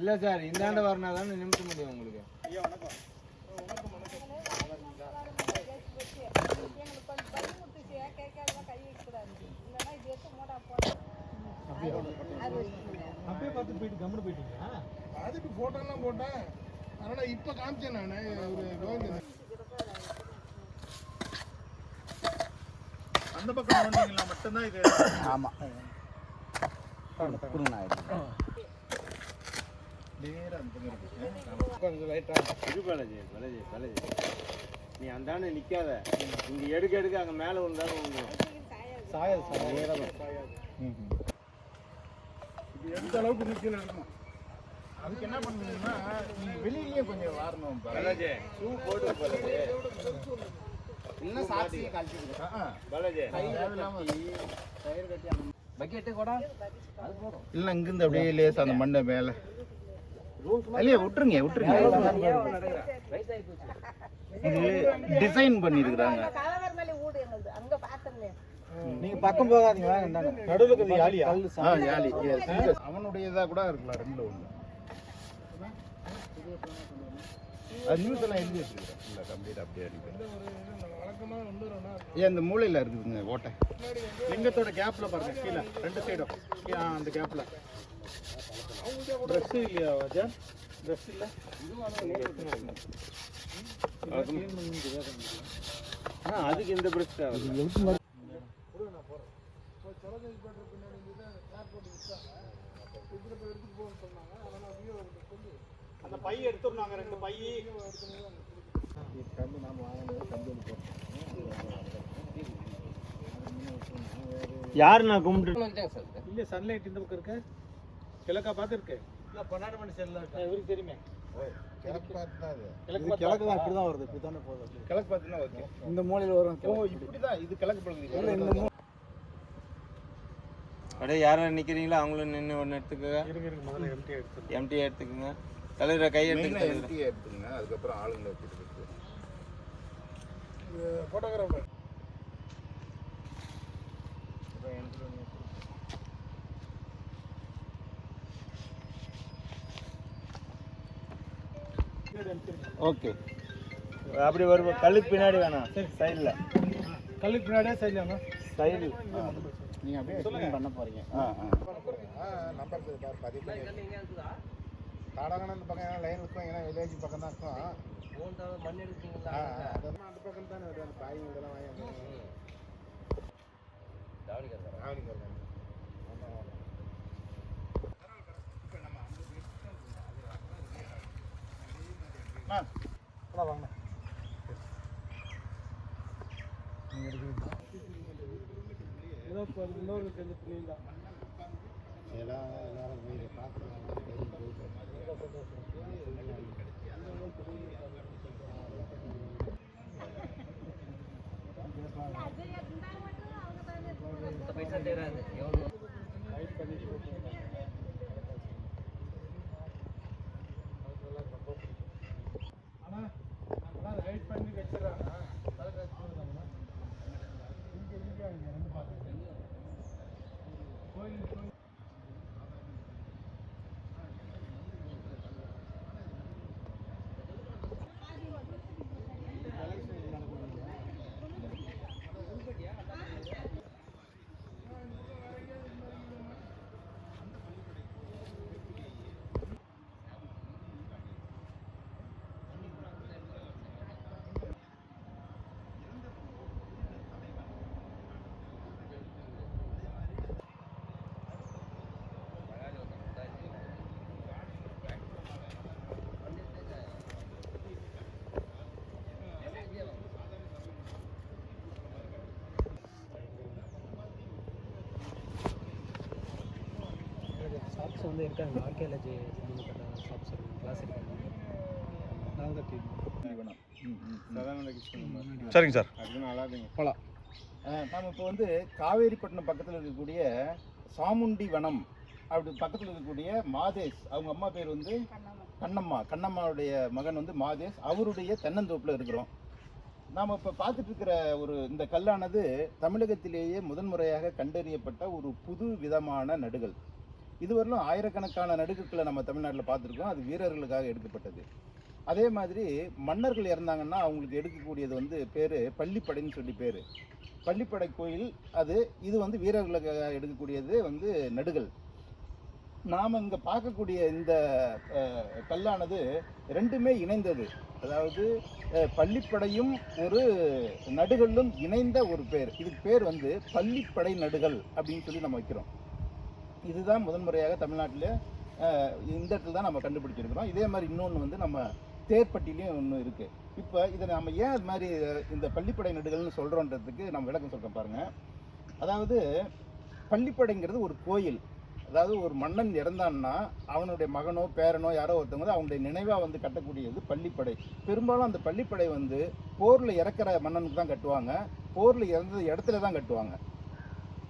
இல்லை சார் இந்தாண்ட வரணும் தானே நிமிஷம் முடியும் உங்களுக்கு. ஐயா வணக்கம். அப்படியே பார்த்து போயிட்டு கம்முன்னு போயிட்டீங்களா? அதுக்கு ஃபோட்டோலாம் போட்டேன். அதனால் இப்போ காமிச்சேன் நான் ஒரு கோவிந்தன். அந்த பக்கம் வந்தீங்களா மட்டும்தான் இது. ஆமாம் கொடுங்க நேராக அந்த கொஞ்சம் லைட்டாக இது பழஜி பழஜி பழஜி நீ அந்தாண்ட நிற்காத. இங்கே எடுக்க அங்கே மேலே விழுந்தாலும் உங்களுக்கு சாயாது சார். இது எந்த அளவுக்கு நிற்கல இருக்கணும். அதுக்கு என்ன பண்ணுவீங்கன்னா நீங்கள் வெளியிலேயே கொஞ்சம் வாரணும். பழஜி ஷூ போட்டு பழஜி இல்லை சாட்சி கழிச்சு பழஜி டயர் கட்டி பக்கெட்டு கூட அது போதும். இல்லை இங்கிருந்து அப்படியே லேஸ் அந்த மண்ணை மேலே இல்லையே விட்டுருங்க விட்டுருங்க. இது டிசைன் பண்ணியிருக்கிறாங்க. நீங்க பக்கம் போகாதீங்க. நடுவில் இருக்கிறது யாழியா? யாழி. அவனுடையதாக கூட இருக்கலாம். ரெண்டுல ஒன்று. அது நியூஸ் எல்லாம் எழுதி வச்சுருக்கேன். இல்லை கம்ப்ளீட் அப்படியே அடிக்கிறேன். இந்த மூலையில் இருக்குதுங்க ஓட்டை. லிங்கத்தோட கேப்பில் பாருங்க கீழே 2 சைடும் அந்த கேப்பில். ட்ரெஸ்ஸு இல்லையா வாஜா? ட்ரெஸ் இல்லை. அதுக்கு இந்த பிரஸ் அந்த பை எடுத்துருந்தாங்க 2 பை. யாரு நான் கும்பிட்டு இல்ல சன்லைட் இந்த பக்கம் இருக்கு. கிழக்கா பார்த்து இருக்கு. இல்ல பொன்னாடி மணி செல்ல இவருக்கு தெரியுமே. கிழக்கு பார்த்து தான் அது. கிழக்கு தான் இப்படி தான் வருது. இப்படி தானே போகுது. கிழக்கு பார்த்து தான் ஓகே. இந்த மூலையில் வரும். ஓ இப்படி தான் இது கிழக்கு பகுதி. அப்படியே யாரும் நிற்கிறீங்களோ அவங்களும் நின்று ஒன்று எடுத்துக்கோங்க. முதல்ல எம்டி எடுத்துக்கோங்க. தலைவரை கை எடுத்துக்கோங்க. எடுத்துங்க. அதுக்கப்புறம் ஆளுங்களை வச்சுட்டு ஃபோட்டோகிராஃபர் ஓகே. அப்படி வருவோம். கல்லுக்கு பின்னாடி வேணாம். சைடில் கல்லுக்கு பின்னாடியே சைடில் சைடு நீங்கள் அப்படியே சொல்லுங்க பண்ண போறீங்க. நம்பர் பதிவு தாடாங்கன்னு அந்த பக்கம் லைன் இருக்கும். ஏன்னா வில்லேஜ் பக்கம் தான் இருக்கும். மண் எடுத்தீங்களா? அந்த பக்கம் தானே வரும். அந்த காய் இதெல்லாம் வாங்கி வாங்க. இன்னொரு பைசா தேராது. ரைட் பண்ணி வச்சிடறாங்க. ஷாப்ஸ் வந்து இருக்காங்க. ஆர்கியாலஜி சம்மந்தப்பட்ட ஷாப்ஸ் இருக்காங்க. கிளாஸ் இருக்காங்க. நான் தான் டீம் சரிங்க சார். அதுக்கு நல்லாதுங்க. போகலாம். நாம் இப்போ வந்து காவேரிப்பட்டினம் பக்கத்தில் இருக்கக்கூடிய சாமுண்டி வனம் அப்படி பக்கத்தில் இருக்கக்கூடிய மாதேஷ், அவங்க அம்மா பேர் வந்து கண்ணம்மாவுடைய மகன் வந்து மாதேஷ், அவருடைய தென்னந்தோப்பில் இருக்கிறோம். நாம் இப்போ பார்த்துட்டு இருக்கிற இந்த கல்லானது தமிழகத்திலேயே முதன்முறையாக கண்டறியப்பட்ட ஒரு புது விதமான நடுகள். இதுவரையிலும் ஆயிரக்கணக்கான நடுகுகளை நம்ம தமிழ்நாட்டில் பார்த்துருக்கோம். அது வீரர்களுக்காக எடுக்கப்பட்டது. அதே மாதிரி மன்னர்கள் இறந்தாங்கன்னா அவங்களுக்கு எடுக்கக்கூடியது வந்து பேர் பள்ளிப்படைன்னு சொல்லி பேர். பள்ளிப்படை கோயில் அது. இது வந்து வீரர்களுக்காக எடுக்கக்கூடியது வந்து நடுகள். நாம் இங்கே பார்க்கக்கூடிய இந்த கல்லானது ரெண்டுமே இணைந்தது. அதாவது பள்ளிப்படையும் ஒரு நடுகளும் இணைந்த ஒரு பேர். இதுக்கு பேர் வந்து பள்ளிப்படை நடுகள் அப்படின்னு சொல்லி நம்ம வைக்கிறோம். இதுதான் முதன்முறையாக தமிழ்நாட்டில் இந்த இடத்துல தான் நம்ம கண்டுபிடிச்சிருக்கிறோம். இதே மாதிரி இன்னொன்று வந்து நம்ம தேர்ப்பட்டிலையும் ஒன்று இருக்குது. இப்போ இதை நம்ம ஏன் அது மாதிரி இந்த பள்ளிப்படை நடுகள்னு சொல்கிறோன்றதுக்கு நம்ம விளக்கம் சொல்கிறோம் பாருங்கள். அதாவது பள்ளிப்படைங்கிறது ஒரு கோயில். அதாவது ஒரு மன்னன் இறந்தான்னா அவனுடைய மகனோ பேரனோ யாரோ ஒருத்தவங்க அவனுடைய நினைவாக வந்து கட்டக்கூடியது பள்ளிப்படை. பெரும்பாலும் அந்த பள்ளிப்படை வந்து போரில் இறக்குற மன்னனுக்கு தான் கட்டுவாங்க, போரில் இறந்த இடத்துல தான் கட்டுவாங்க.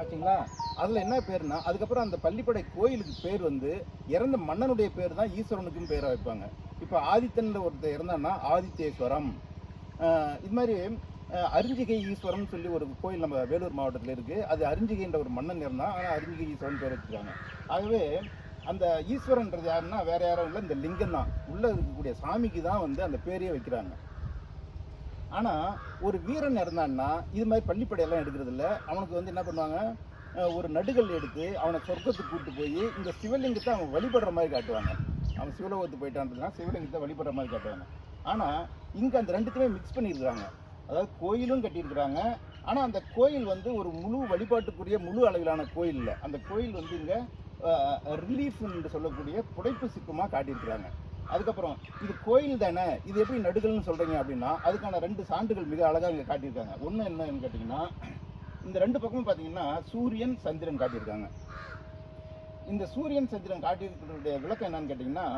ஆச்சுங்களா? அதில் என்ன பேர்னா அதுக்கப்புறம் அந்த பள்ளிப்படை கோயிலுக்கு பேர் வந்து இறந்த மன்னனுடைய பேர் தான் ஈஸ்வரனுக்கும் பேரை வைப்பாங்க. இப்போ ஆதித்தன் ஒருத்தர் இறந்தான்னா ஆதித்யேஸ்வரம். இது மாதிரி அரிஞ்சிகை ஈஸ்வரன் சொல்லி ஒரு கோயில் நம்ம வேலூர் மாவட்டத்தில் இருக்குது. அது அரிஞ்சிகைன்ற ஒரு மன்னன் இருந்தால் ஆனால் அரிஞ்சிகை ஈஸ்வரன் பேர் வச்சுருக்காங்க. ஆகவே அந்த ஈஸ்வரன்றது யாருன்னா வேறு யாரும் இல்லை, இந்த லிங்கம் தான். உள்ளே இருக்கக்கூடிய சாமிக்கு தான் வந்து அந்த பேரையே வைக்கிறாங்க. ஆனால் ஒரு வீரன் இறந்தான்னா இது மாதிரி பள்ளிப்படையெல்லாம் எடுக்கிறது இல்லை. அவனுக்கு வந்து என்ன பண்ணுவாங்க, ஒரு நடுகள் எடுத்து அவனை சொர்க்கத்துக்கு கூப்பிட்டு போய் இந்த சிவலிங்கத்தை அவன் வழிபடுற மாதிரி காட்டுவாங்க. அவன் சிவலோகத்துக்கு போயிட்டான்றதுனா சிவலிங்கத்தை வழிபடுற மாதிரி காட்டுவாங்க. ஆனால் இங்கே அந்த ரெண்டுத்தையுமே மிக்ஸ் பண்ணியிருக்கிறாங்க. அதாவது கோயிலும் கட்டியிருக்கிறாங்க. ஆனால் அந்த கோயில் வந்து ஒரு முழு வழிபாட்டுக்குரிய முழு அளவிலான கோயில் இல்லை. அந்த கோயில் வந்து இங்கே ரிலீஃப் என்று சொல்லக்கூடிய புடைப்பு சிற்பமாக காட்டியிருக்கிறாங்க. அதுக்கப்புறம் இது கோயில் தானே, இது எப்படி நடுகள்னு சொல்கிறீங்க அப்படின்னா அதுக்கான 2 சான்றுகள் மிக அழகாக இங்கே காட்டியிருக்காங்க. ஒன்று என்னன்னு கேட்டிங்கன்னா, இந்த 2 பக்கமும் பார்த்தீங்கன்னா சூரியன் சந்திரன் காட்டியிருக்காங்க. இந்த சூரியன் சந்திரன் காட்டியிருக்கிறதுடைய விளக்கம் என்னன்னு கேட்டிங்கன்னா,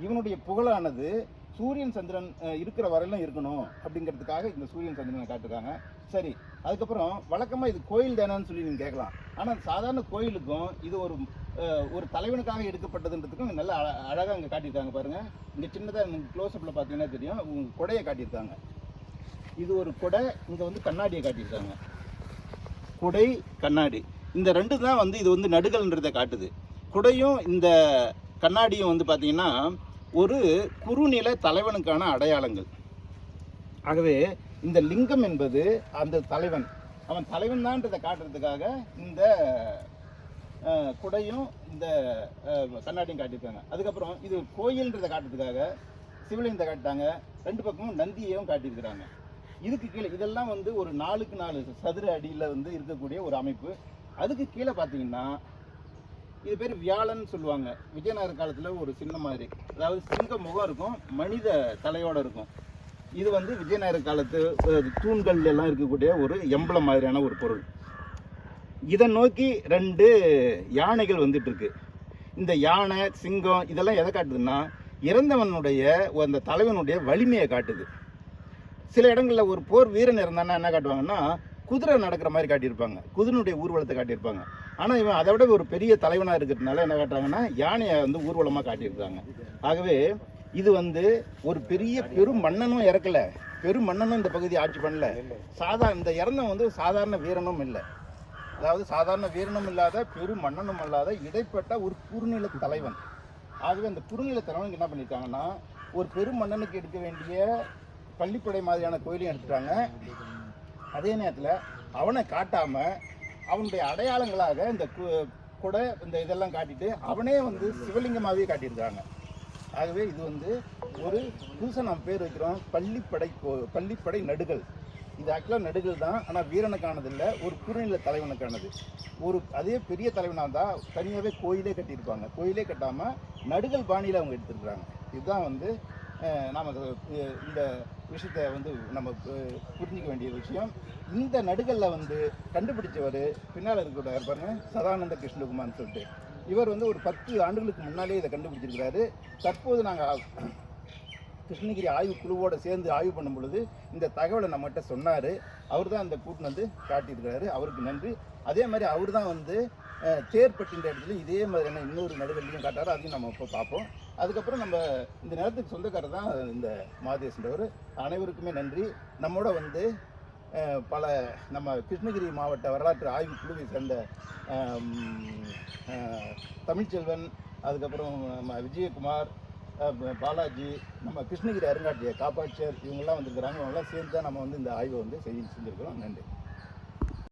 இவனுடைய புகழானது சூரியன் சந்திரன் இருக்கிற வரையிலும் இருக்கணும் அப்படிங்கிறதுக்காக இந்த சூரியன் சந்திரனை காட்டுறாங்க. சரி, அதுக்கப்புறம் வழக்கமாக இது கோயில் தானேன்னு சொல்லி நீங்கள் கேட்கலாம். ஆனால் சாதாரண கோயிலுக்கும் இது ஒரு தலைவனுக்காக எடுக்கப்பட்டதுன்றதுக்கும் நல்ல அழகாக இங்கே காட்டியிருக்காங்க பாருங்கள். இங்கே சின்னதாக நீங்கள் க்ளோஸ்அப்பில் பார்த்தீங்கன்னா தெரியும், உங்கள் கொடையை காட்டியிருக்காங்க. இது ஒரு கொடை, இங்கே வந்து கண்ணாடியை காட்டியிருக்காங்க. கொடை கண்ணாடி இந்த 2 தான் வந்து இது வந்து நடுகள்ன்றதை காட்டுது. குடையும் இந்த கண்ணாடியும் வந்து பார்த்தீங்கன்னா ஒரு குறுநில தலைவனுக்கான அடையாளங்கள். ஆகவே இந்த லிங்கம் என்பது அந்த தலைவன், அவன் தலைவன் தான்றதை காட்டுறதுக்காக இந்த குடையும் இந்த கண்ணாடியும் காட்டியிருக்காங்க. அதுக்கப்புறம் இது கோயில்ன்றதை காட்டுறதுக்காக சிவலிங்கத்தை காட்டிட்டாங்க. 2 பக்கமும் நந்தியையும் காட்டியிருக்கிறாங்க. இதுக்கு கீழே இதெல்லாம் வந்து ஒரு 4க்கு 4 சதுர அடியில் வந்து இருக்கக்கூடிய ஒரு அமைப்பு. அதுக்கு கீழே பார்த்தீங்கன்னா இது பேர் வியாழன் சொல்லுவாங்க. விஜயநகர காலத்தில் ஒரு சின்ன மாதிரி, அதாவது சிங்க முகம் இருக்கும், மனித தலையோடு இருக்கும். இது வந்து விஜயநகர காலத்து தூண்கள் எல்லாம் இருக்கக்கூடிய ஒரு எம்பளம் மாதிரியான ஒரு பொருள். இதை நோக்கி 2 யானைகள் வந்துட்டு இருக்கு. இந்த யானை சிங்கம் இதெல்லாம் எதை காட்டுதுன்னா இறந்தவனுடைய அந்த தலைவனுடைய வலிமையை காட்டுது. சில இடங்களில் ஒரு போர் வீரன் இருந்தான்னா என்ன காட்டுவாங்கன்னா குதிரை நடக்கிற மாதிரி காட்டியிருப்பாங்க, குதிரையுடைய ஊர்வலத்தை காட்டியிருப்பாங்க. ஆனால் இவன் அதை விட ஒரு பெரிய தலைவனாக இருக்கிறதுனால என்ன காட்டுறாங்கன்னா யானையை வந்து ஊர்வலமாக காட்டியிருக்காங்க. ஆகவே இது வந்து ஒரு பெரும் மன்னனும் இறக்கலை, பெரும் மன்னனும் இந்த பகுதியை ஆட்சி பண்ணல. இந்த இறந்தவன் வந்து சாதாரண வீரனும் இல்லை. அதாவது சாதாரண வீரனும் இல்லாத பெரும் மன்னனும் இல்லாத இடைப்பட்ட ஒரு குறுநில தலைவன். ஆகவே அந்த குறுநில தலைவனுக்கு என்ன பண்ணியிருக்காங்கன்னா ஒரு பெரும் மன்னனுக்கு எடுக்க வேண்டிய பள்ளிப்படை மாதிரியான கோயிலையும் எடுத்துட்டாங்க. அதே நேரத்தில் அவனை காட்டாமல் அவனுடைய அடையாளங்களாக இந்த கொடை இந்த இதெல்லாம் காட்டிட்டு அவனே வந்து சிவலிங்கமாகவே காட்டியிருக்காங்க. ஆகவே இது வந்து ஒரு புதுசாக நம்ம பேர் வைக்கிறோம் பள்ளிப்படை நடுகள். இது ஆக்சுவலாக நடுகள் தான், ஆனால் வீரனுக்கானது இல்லை, ஒரு குறுநில தலைவனுக்கானது. அதே பெரிய தலைவனாக இருந்தால் தனியாகவே கோயிலே கட்டியிருப்பாங்க. கோயிலே கட்டாமல் நடுகள் பாணியில் அவங்க எடுத்துருக்குறாங்க. இதுதான் வந்து நாம் இந்த விஷயத்தை வந்து நம்ம புரிஞ்சிக்க வேண்டிய விஷயம். இந்த நடுகளில் வந்து கண்டுபிடிச்சவர் பின்னால் இருக்கிற பாருங்க, சதானந்த கிருஷ்ணகுமார்னு சொல்லிட்டு. இவர் வந்து ஒரு 10 ஆண்டுகளுக்கு முன்னாலே இதை கண்டுபிடிச்சிருக்கிறாரு. தற்போது நாங்கள் கிருஷ்ணகிரி ஆய்வு குழுவோடு சேர்ந்து ஆய்வு பண்ணும் பொழுது இந்த தகவலை நம்மகிட்ட சொன்னார். அவர் தான் இந்த கூட்டின்னு வந்து காட்டியிருக்கிறாரு. அவருக்கு நன்றி. அதே மாதிரி அவர் தான் வந்து தேர்ப்பட்டின்ற இடத்துல இதே மாதிரியான இன்னொரு நடுகள்லையும் காட்டாரு. அதையும் நம்ம இப்போ பார்ப்போம். அதுக்கப்புறம் நம்ம இந்த நிலத்துக்கு சொந்தக்காரர் தான் இந்த மாதேஷ்ன்றவர். அனைவருக்குமே நன்றி. நம்மோட வந்து பல நம்ம கிருஷ்ணகிரி மாவட்ட வரலாற்று ஆய்வு குழுவை சேர்ந்த தமிழ்ச்செல்வன், அதுக்கப்புறம் நம்ம விஜயகுமார், பாலாஜி, நம்ம கிருஷ்ணகிரி அருங்காட்சியக காப்பாட்சியர், இவங்கெல்லாம் வந்திருக்கிறாங்க. இவங்கெல்லாம் சேர்ந்து தான் நம்ம வந்து இந்த ஆய்வை வந்து செஞ்சுருக்கிறோம். நன்றி.